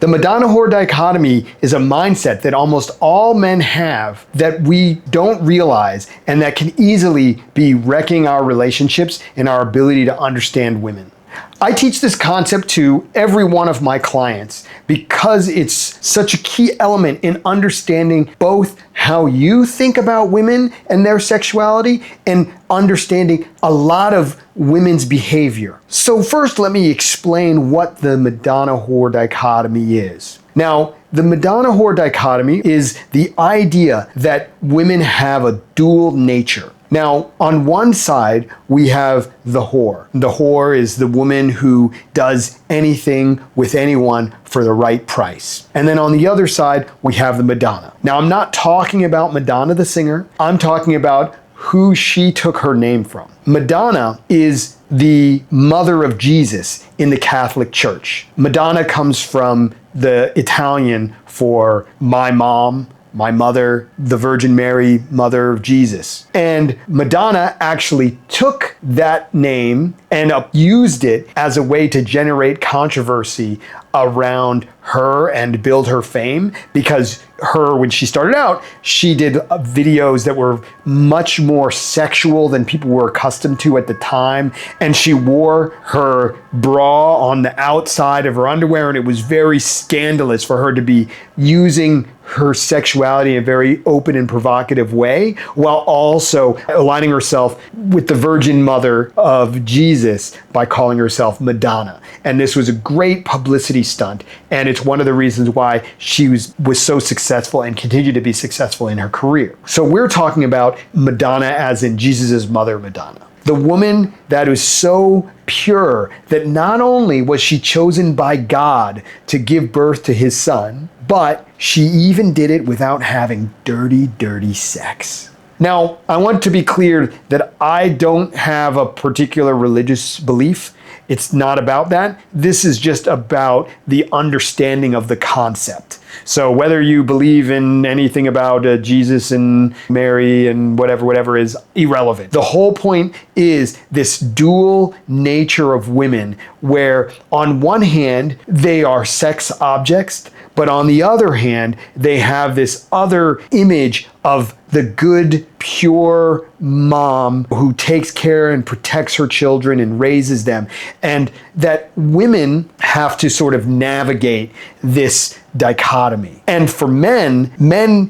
The Madonna-whore dichotomy is a mindset that almost all men have that we don't realize and that can easily be wrecking our relationships and our ability to understand women. I teach this concept to every one of my clients because it's such a key element in understanding both how you think about women and their sexuality and understanding a lot of women's behavior. So first, let me explain what the Madonna-whore dichotomy is. Now, the Madonna-whore dichotomy is the idea that women have a dual nature. Now, on one side, we have the whore. The whore is the woman who does anything with anyone for the right price. And then on the other side, we have the Madonna. Now, I'm not talking about Madonna the singer. I'm talking about who she took her name from. Madonna is the mother of Jesus in the Catholic Church. Madonna comes from the Italian for my mom, my mother, the Virgin Mary, mother of Jesus. And Madonna actually took that name and used it as a way to generate controversy around her and build her fame, because when she started out, she did videos that were much more sexual than people were accustomed to at the time. And she wore her bra on the outside of her underwear, and it was very scandalous for her to be using her sexuality in a very open and provocative way, while also aligning herself with the Virgin Mother of Jesus by calling herself Madonna. And this was a great publicity stunt, and it's one of the reasons why she was so successful and continued to be successful in her career. So we're talking about Madonna as in Jesus' mother, Madonna. The woman that is so pure that not only was she chosen by God to give birth to his son, but she even did it without having dirty, dirty sex. Now, I want to be clear that I don't have a particular religious belief. It's not about that. This is just about the understanding of the concept. So whether you believe in anything about Jesus and Mary and whatever is irrelevant. The whole point is this dual nature of women, where on one hand, they are sex objects, but on the other hand, they have this other image of the good, pure mom who takes care and protects her children and raises them. And that women have to sort of navigate this dichotomy. And for men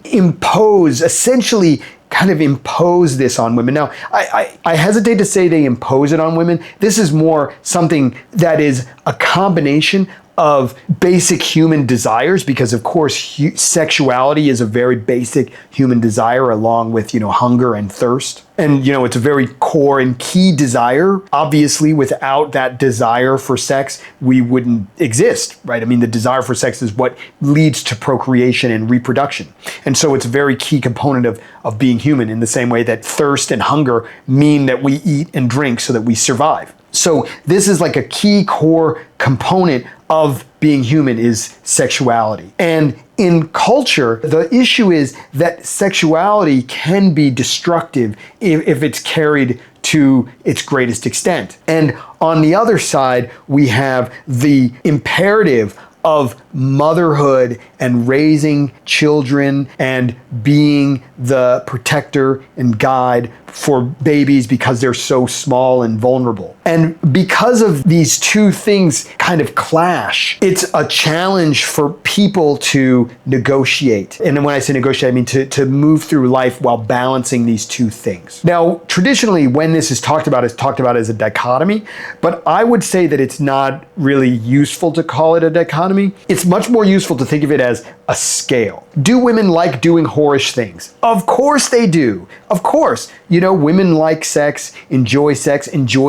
essentially kind of impose this on women. Now, I hesitate to say they impose it on women. This is more something that is a combination of basic human desires, because of course sexuality is a very basic human desire, along with hunger and thirst. And it's a very core and key desire. Obviously, without that desire for sex, we wouldn't exist, right? I mean, the desire for sex is what leads to procreation and reproduction. And so it's a very key component of being human, in the same way that thirst and hunger mean that we eat and drink so that we survive. So this is like a key core component of being human, is sexuality. And in culture, the issue is that sexuality can be destructive if it's carried to its greatest extent. And on the other side, we have the imperative of motherhood and raising children and being the protector and guide for babies because they're so small and vulnerable. And because of these two things kind of clash, it's a challenge for people to negotiate. And when I say negotiate, I mean to move through life while balancing these two things. Now, traditionally, when this is talked about, it's talked about as a dichotomy, but I would say that it's not really useful to call it a dichotomy. It's much more useful to think of it as a scale. Do women like doing whorish things? Of course they do. Of course. Women like sex, enjoy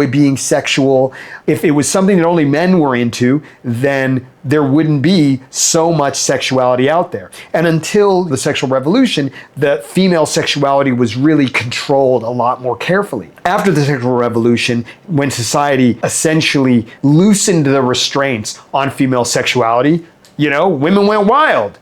being sexual. If it was something that only men were into, then there wouldn't be so much sexuality out there. And until the sexual revolution, the female sexuality was really controlled a lot more carefully. After the sexual revolution, when society essentially loosened the restraints on female sexuality, women went wild.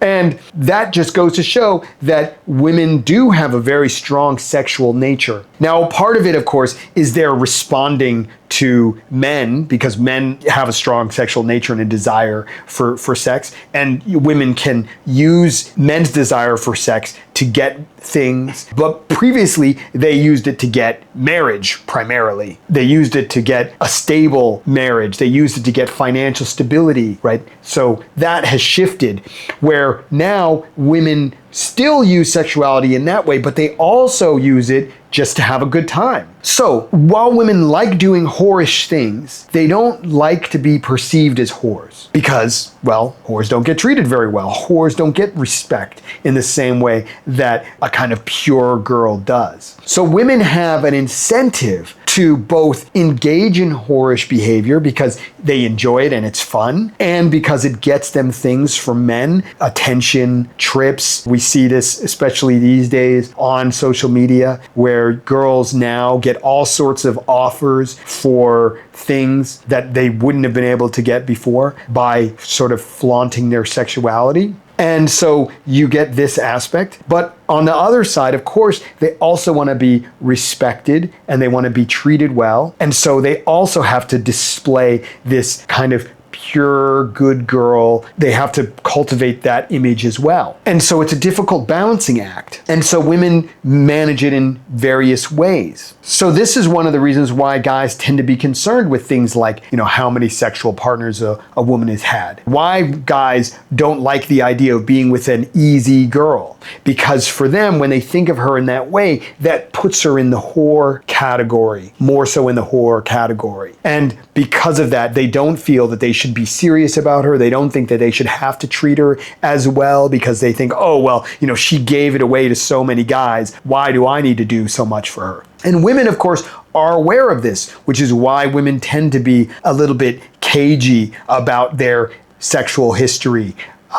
And that just goes to show that women do have a very strong sexual nature. Now, part of it, of course, is they're responding to men because men have a strong sexual nature and a desire for sex. And women can use men's desire for sex to get things. But previously, they used it to get marriage primarily. They used it to get a stable marriage. They used it to get financial stability, right? So that has shifted where now women still use sexuality in that way, but they also use it just to have a good time. So while women like doing whorish things, they don't like to be perceived as whores because, well, whores don't get treated very well. Whores don't get respect in the same way that a kind of pure girl does. So women have an incentive to both engage in whorish behavior because they enjoy it and it's fun, and because it gets them things from men, attention, trips. We see this especially these days on social media where girls now get all sorts of offers for things that they wouldn't have been able to get before by sort of flaunting their sexuality. And so you get this aspect. But on the other side, of course, they also want to be respected and they want to be treated well. And so they also have to display this kind of pure, good girl. They have to cultivate that image as well. And so it's a difficult balancing act. And so women manage it in various ways. So this is one of the reasons why guys tend to be concerned with things like, how many sexual partners a woman has had. Why guys don't like the idea of being with an easy girl. Because for them, when they think of her in that way, that puts her in the whore category, more so in the whore category. And because of that, they don't feel that they should be serious about her. They don't think that they should have to treat her as well because they think, oh, well, she gave it away to so many guys. Why do I need to do so much for her? And women, of course, are aware of this, which is why women tend to be a little bit cagey about their sexual history,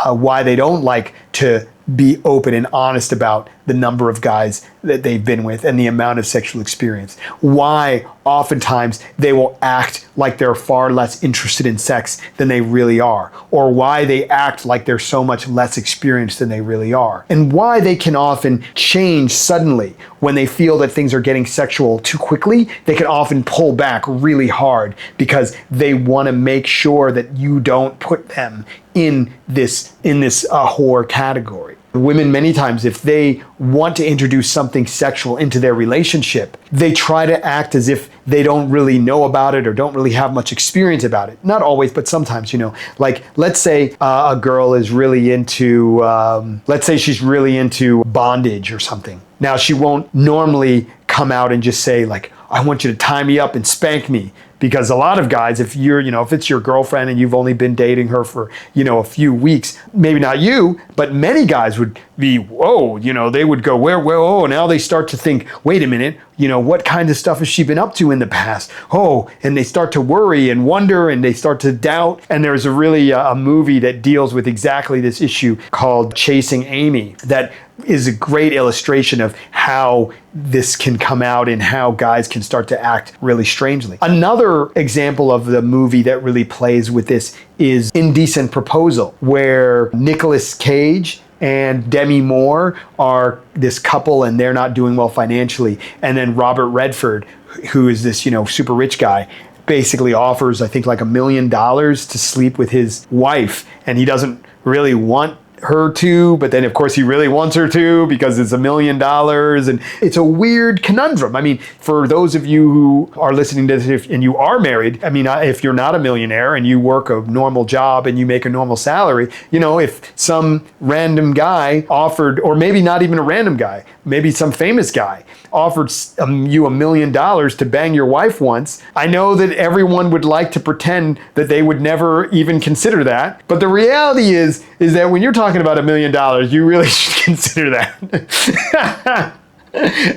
why they don't like to be open and honest about the number of guys that they've been with and the amount of sexual experience. Why oftentimes they will act like they're far less interested in sex than they really are, or why they act like they're so much less experienced than they really are, and why they can often change suddenly when they feel that things are getting sexual too quickly. They can often pull back really hard because they want to make sure that you don't put them in this whore category. Women, many times, if they want to introduce something sexual into their relationship, they try to act as if they don't really know about it or don't really have much experience about it. Not always, but sometimes, like let's say a girl is really into, let's say she's really into bondage or something. Now, she won't normally come out and just say like, I want you to tie me up and spank me. Because a lot of guys, if it's your girlfriend and you've only been dating her for, a few weeks, maybe not you, but many guys would be, they would go, whoa, now they start to think, wait a minute, what kind of stuff has she been up to in the past? Oh, and they start to worry and wonder and they start to doubt. And there's a movie that deals with exactly this issue called Chasing Amy that is a great illustration of how this can come out and how guys can start to act really strangely. Another example of the movie that really plays with this is Indecent Proposal, where Nicolas Cage and Demi Moore are this couple and they're not doing well financially. And then Robert Redford, who is this, super rich guy, basically offers, I think, like $1 million to sleep with his wife. And he doesn't really want her to, but then of course he really wants her to because it's $1 million, and it's a weird conundrum. I mean, for those of you who are listening to this and you are married, I mean, if you're not a millionaire and you work a normal job and you make a normal salary, if some random guy offered, or maybe not even a random guy, maybe some famous guy offered you $1 million to bang your wife once, I know that everyone would like to pretend that they would never even consider that. But the reality is that when you're talking about $1 million, you really should consider that.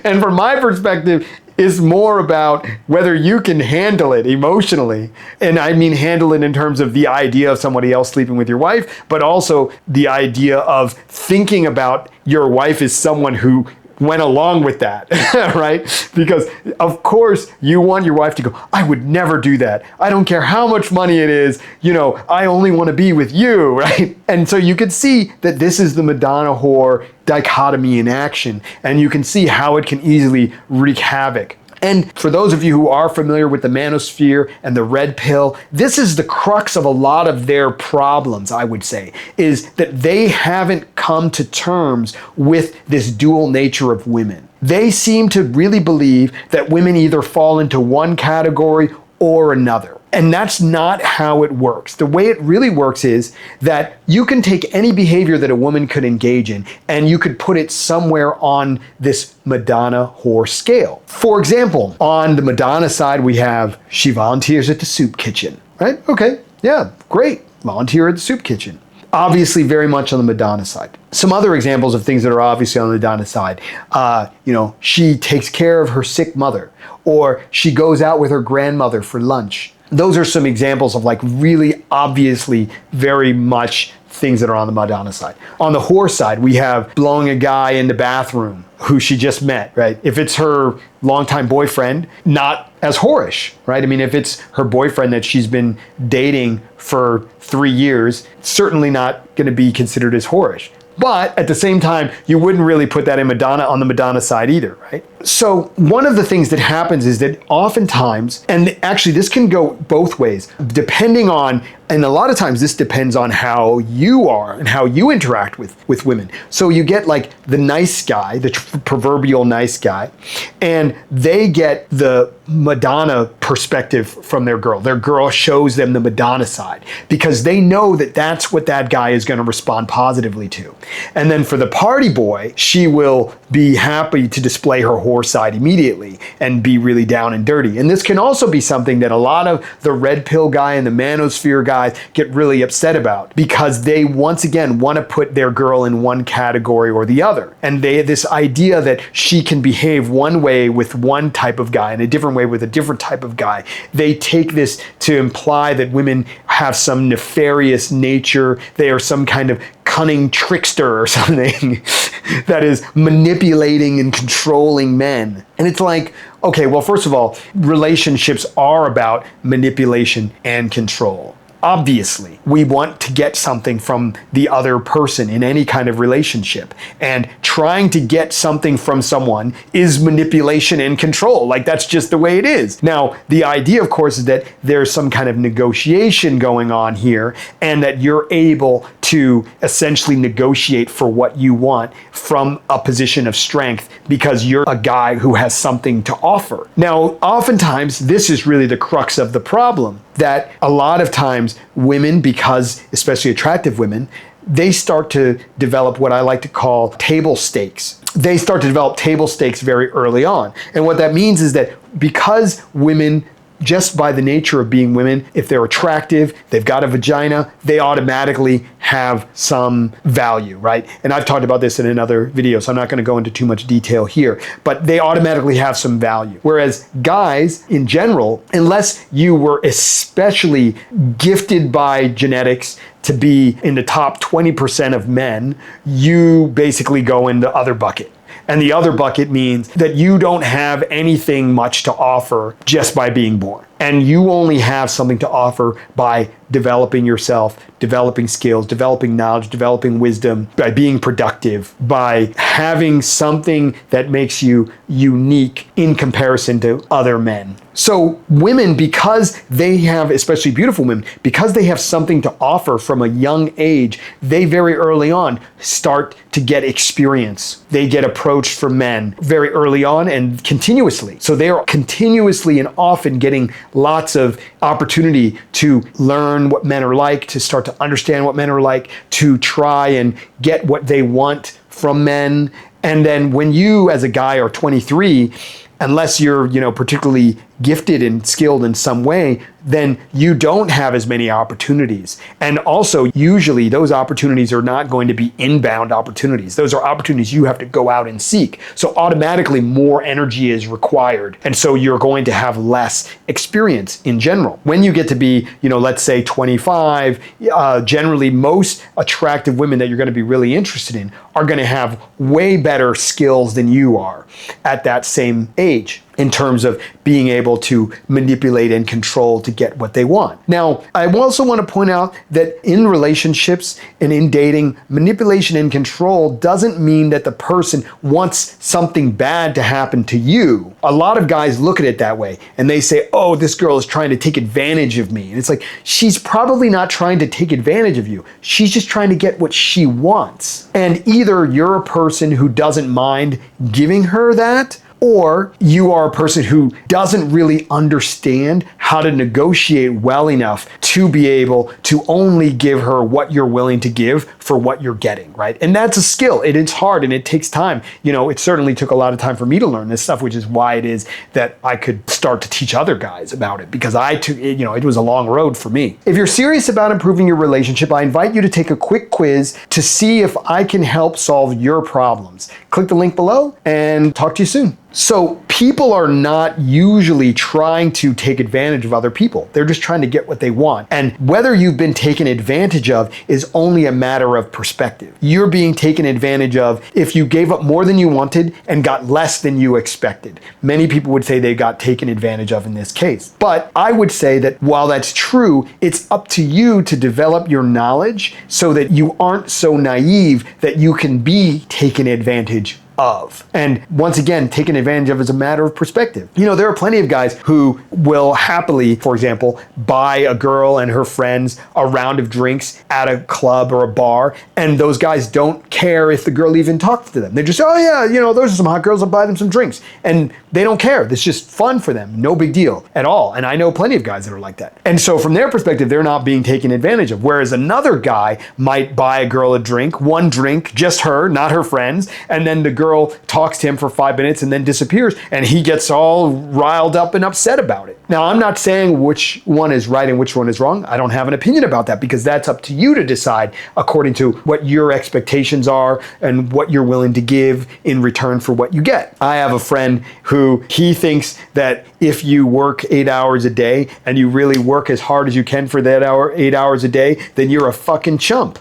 And from my perspective, it's more about whether you can handle it emotionally. And I mean handle it in terms of the idea of somebody else sleeping with your wife, but also the idea of thinking about your wife as someone who went along with that, right? Because of course you want your wife to go, I would never do that. I don't care how much money it is, I only want to be with you, right? And so you could see that this is the Madonna whore dichotomy in action, and you can see how it can easily wreak havoc. And for those of you who are familiar with the manosphere and the red pill, this is the crux of a lot of their problems, I would say, is that they haven't come to terms with this dual nature of women. They seem to really believe that women either fall into one category or another. And that's not how it works. The way it really works is that you can take any behavior that a woman could engage in and you could put it somewhere on this Madonna whore scale. For example, on the Madonna side, we have she volunteers at the soup kitchen, right? Okay, yeah, great. Volunteer at the soup kitchen. Obviously very much on the Madonna side. Some other examples of things that are obviously on the Madonna side, she takes care of her sick mother, or she goes out with her grandmother for lunch. Those are some examples of really obviously very much things that are on the Madonna side. On the whore side, we have blowing a guy in the bathroom who she just met, right? If it's her longtime boyfriend, not as whorish, right? I mean, if it's her boyfriend that she's been dating for 3 years, certainly not going to be considered as whorish. But at the same time, you wouldn't really put that in Madonna on the Madonna side either, right? So one of the things that happens is that oftentimes, and actually this can go both ways, depending on, and a lot of times this depends on how you are and how you interact with women. So you get the nice guy, the proverbial nice guy, and they get the Madonna perspective from their girl. Their girl shows them the Madonna side because they know that that's what that guy is going to respond positively to. And then for the party boy, she will be happy to display her whore side immediately and be really down and dirty. And this can also be something that a lot of the red pill guy and the manosphere guys get really upset about because they once again want to put their girl in one category or the other. And they have this idea that she can behave one way with one type of guy and a different way with a different type of guy. They take this to imply that women have some nefarious nature. They are some kind of cunning trickster or something that is manipulating and controlling men. And it's okay, well, first of all, relationships are about manipulation and control. Obviously, we want to get something from the other person in any kind of relationship. And trying to get something from someone is manipulation and control. That's just the way it is. Now, the idea, of course, is that there's some kind of negotiation going on here and that you're able to essentially negotiate for what you want from a position of strength because you're a guy who has something to offer. Now, oftentimes, this is really the crux of the problem, that a lot of times women, because especially attractive women, they start to develop what I like to call table stakes. They start to develop table stakes very early on. And what that means is that because women, just by the nature of being women, if they're attractive, they've got a vagina, they automatically have some value, right? And I've talked about this in another video, so I'm not going to go into too much detail here, but they automatically have some value. Whereas guys, in general, unless you were especially gifted by genetics to be in the top 20% of men, you basically go in the other bucket. And the other bucket means that you don't have anything much to offer just by being born. And you only have something to offer by developing yourself, developing skills, developing knowledge, developing wisdom, by being productive, by having something that makes you unique in comparison to other men. So women, because they have, especially beautiful women, because they have something to offer from a young age, they very early on start to get experience. They get approached from men very early on and continuously. So they are continuously and often getting lots of opportunity to learn what men are like, to start to understand what men are like, to try and get what they want from men. And then when you as a guy are 23, unless you're, particularly gifted and skilled in some way, then you don't have as many opportunities. And also, usually those opportunities are not going to be inbound opportunities. Those are opportunities you have to go out and seek. So automatically more energy is required. And so you're going to have less experience in general. When you get to be, let's say 25, generally most attractive women that you're going to be really interested in are going to have way better skills than you are at that same age, in terms of being able to manipulate and control to get what they want. Now, I also want to point out that in relationships and in dating, manipulation and control doesn't mean that the person wants something bad to happen to you. A lot of guys look at it that way and they say, oh, this girl is trying to take advantage of me. And it's like, she's probably not trying to take advantage of you. She's just trying to get what she wants. And either you're a person who doesn't mind giving her that, or you are a person who doesn't really understand how to negotiate well enough to be able to only give her what you're willing to give for what you're getting, right? And that's a skill. It's hard and it takes time. It certainly took a lot of time for me to learn this stuff, which is why it is that I could start to teach other guys about it, because it was a long road for me. If you're serious about improving your relationship, I invite you to take a quick quiz to see if I can help solve your problems. Click the link below and talk to you soon. So people are not usually trying to take advantage of other people. They're just trying to get what they want. And whether you've been taken advantage of is only a matter of perspective. You're being taken advantage of if you gave up more than you wanted and got less than you expected. Many people would say they got taken advantage of in this case. But I would say that while that's true, it's up to you to develop your knowledge so that you aren't so naive that you can be taken advantage of. And once again, taken advantage of is a matter of perspective. There are plenty of guys who will happily, for example, buy a girl and her friends a round of drinks at a club or a bar, and those guys don't care if the girl even talks to them. They just say, oh yeah, those are some hot girls, I'll buy them some drinks. And they don't care. It's just fun for them. No big deal at all. And I know plenty of guys that are like that. And so from their perspective, they're not being taken advantage of. Whereas another guy might buy a girl a drink, one drink, just her, not her friends, and then the girl talks to him for 5 minutes and then disappears, and he gets all riled up and upset about it. Now, I'm not saying which one is right and which one is wrong. I don't have an opinion about that, because that's up to you to decide according to what your expectations are and what you're willing to give in return for what you get. I have a friend who he thinks that if you work 8 hours a day and you really work as hard as you can for that 8 hours a day, then you're a fucking chump,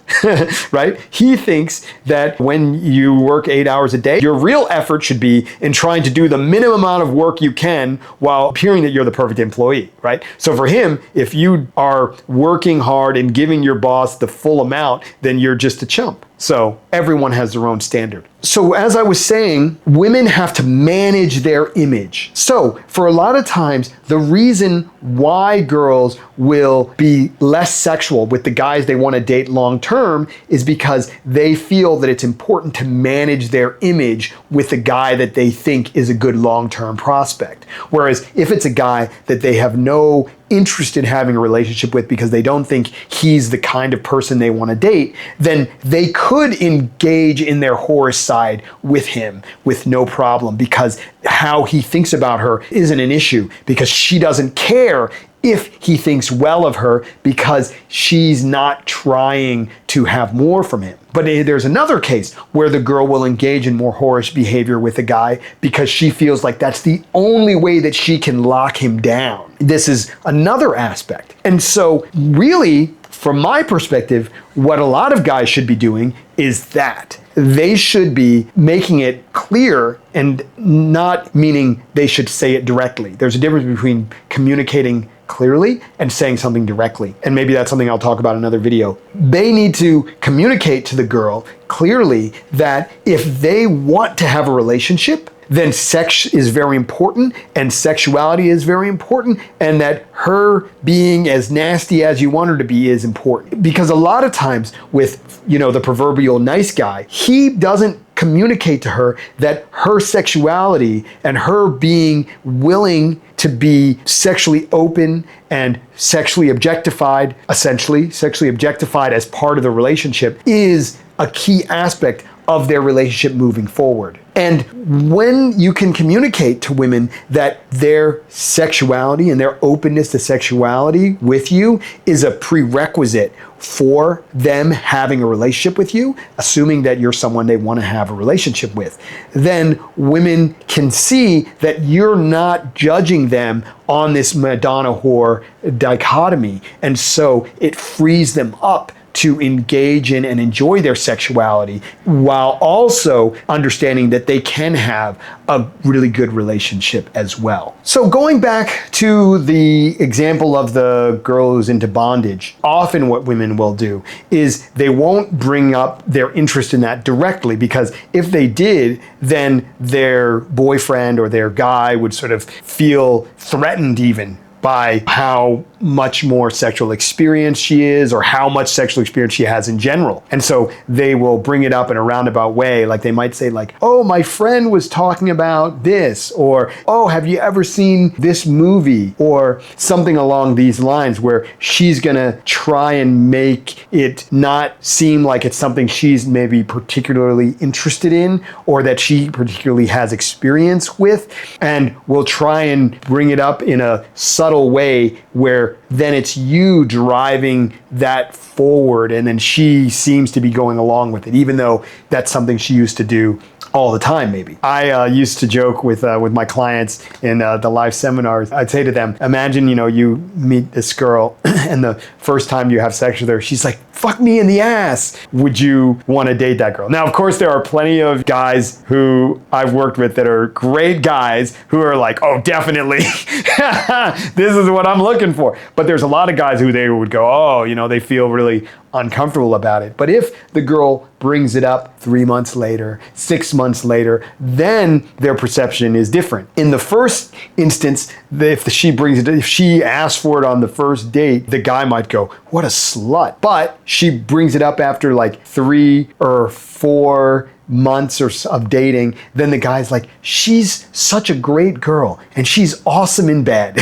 right? He thinks that when you work 8 hours a day, your real effort should be in trying to do the minimum amount of work you can while appearing that you're the perfect employee, right? So for him, if you are working hard and giving your boss the full amount, then you're just a chump. So everyone has their own standard. So as I was saying, women have to manage their image. So for a lot of times, the reason why girls will be less sexual with the guys they want to date long term is because they feel that it's important to manage their image with the guy that they think is a good long-term prospect. Whereas if it's a guy that they have no interest in having a relationship with because they don't think he's the kind of person they want to date, then they could engage in their whorish side with him with no problem, because how he thinks about her isn't an issue, because she doesn't care if he thinks well of her, because she's not trying to have more from him. But there's another case where the girl will engage in more whorish behavior with a guy because she feels like that's the only way that she can lock him down. This is another aspect. And so really, from my perspective, what a lot of guys should be doing is that they should be making it clear, and not meaning they should say it directly. There's a difference between communicating clearly and saying something directly. And maybe that's something I'll talk about in another video. They need to communicate to the girl clearly that if they want to have a relationship, then sex is very important and sexuality is very important, and that her being as nasty as you want her to be is important. Because a lot of times with, the proverbial nice guy, he doesn't communicate to her that her sexuality and her being willing to be sexually open and sexually objectified, essentially sexually objectified as part of the relationship, is a key aspect of their relationship moving forward. And when you can communicate to women that their sexuality and their openness to sexuality with you is a prerequisite for them having a relationship with you, assuming that you're someone they want to have a relationship with, then women can see that you're not judging them on this Madonna whore dichotomy. And so it frees them up to engage in and enjoy their sexuality while also understanding that they can have a really good relationship as well. So going back to the example of the girl who's into bondage, often what women will do is they won't bring up their interest in that directly, because if they did, then their boyfriend or their guy would sort of feel threatened even by how much more sexual experience she is or how much sexual experience she has in general. And so they will bring it up in a roundabout way. Like they might say like, oh, my friend was talking about this, or, oh, have you ever seen this movie, or something along these lines, where she's gonna try and make it not seem like it's something she's maybe particularly interested in or that she particularly has experience with, and will try and bring it up in a subtle way where then it's you driving that forward, and then she seems to be going along with it, even though that's something she used to do all the time, maybe. I used to joke with my clients in the live seminars. I'd say to them, imagine, you meet this girl and the first time you have sex with her, she's like, fuck me in the ass. Would you want to date that girl? Now, of course, there are plenty of guys who I've worked with that are great guys who are like, oh, definitely. This is what I'm looking for. But there's a lot of guys who they would go, oh, they feel really uncomfortable about it. But if the girl brings it up 3 months later, 6 months later, then their perception is different. In the first instance, if she asks for it on the first date, the guy might go, what a slut. But she brings it up after like 3 or 4 months of dating, then the guy's like, she's such a great girl and she's awesome in bed.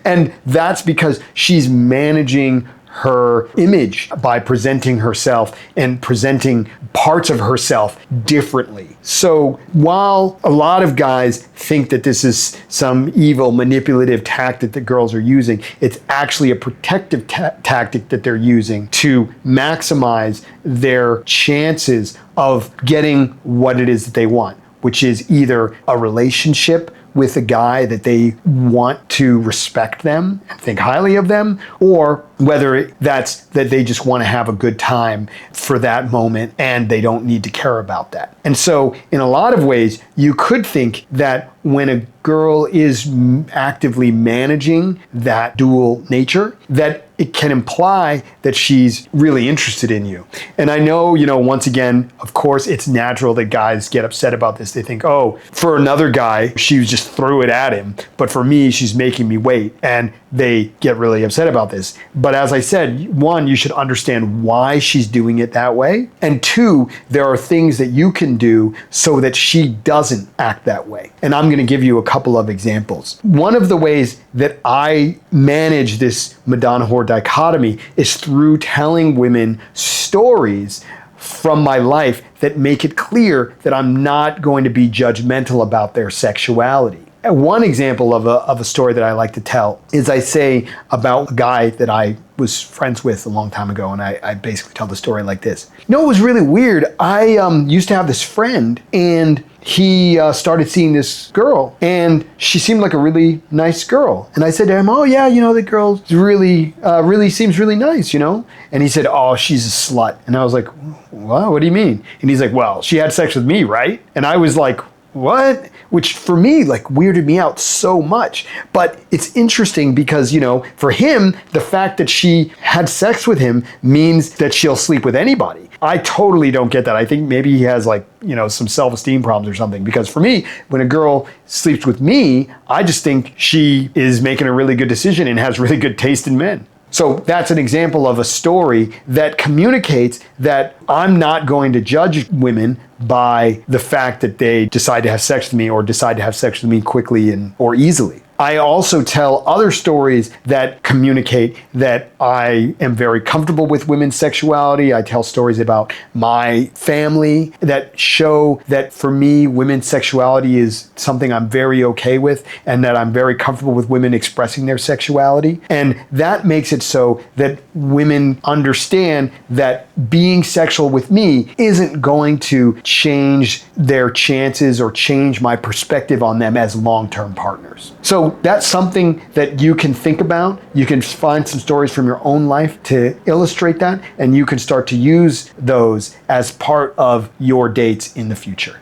And that's because she's managing her image by presenting herself and presenting parts of herself differently. So while a lot of guys think that this is some evil manipulative tactic that girls are using, it's actually a protective tactic that they're using to maximize their chances of getting what it is that they want, which is either a relationship with a guy that they want to respect them and think highly of them, or whether that's that they just want to have a good time for that moment and they don't need to care about that. And so in a lot of ways, you could think that when a girl is actively managing that dual nature, that it can imply that she's really interested in you. And I know, once again, of course, it's natural that guys get upset about this. They think, oh, for another guy, she just threw it at him. But for me, she's making me wait. And they get really upset about this. But as I said, one, you should understand why she's doing it that way. And two, there are things that you can do so that she doesn't act that way. And I'm going to give you a couple of examples. One of the ways that I manage this Madonna whore dichotomy is through telling women stories from my life that make it clear that I'm not going to be judgmental about their sexuality. One example of a story that I like to tell is I say about a guy that I was friends with a long time ago, and I basically tell the story like this. It was really weird. I used to have this friend, and he started seeing this girl, and she seemed like a really nice girl. And I said to him, oh yeah, the girl really seems really nice, And he said, oh, she's a slut. And I was like, what do you mean? And he's like, well, she had sex with me, right? And I was like, what? Which for me, weirded me out so much. But it's interesting because, for him, the fact that she had sex with him means that she'll sleep with anybody. I totally don't get that. I think maybe he has some self-esteem problems or something. Because for me, when a girl sleeps with me, I just think she is making a really good decision and has really good taste in men. So that's an example of a story that communicates that I'm not going to judge women by the fact that they decide to have sex with me or decide to have sex with me quickly or easily. I also tell other stories that communicate that I am very comfortable with women's sexuality. I tell stories about my family that show that for me, women's sexuality is something I'm very okay with, and that I'm very comfortable with women expressing their sexuality. And that makes it so that women understand that being sexual with me isn't going to change their chances or change my perspective on them as long-term partners. So that's something that you can think about. You can find some stories from your own life to illustrate that, and you can start to use those as part of your dates in the future.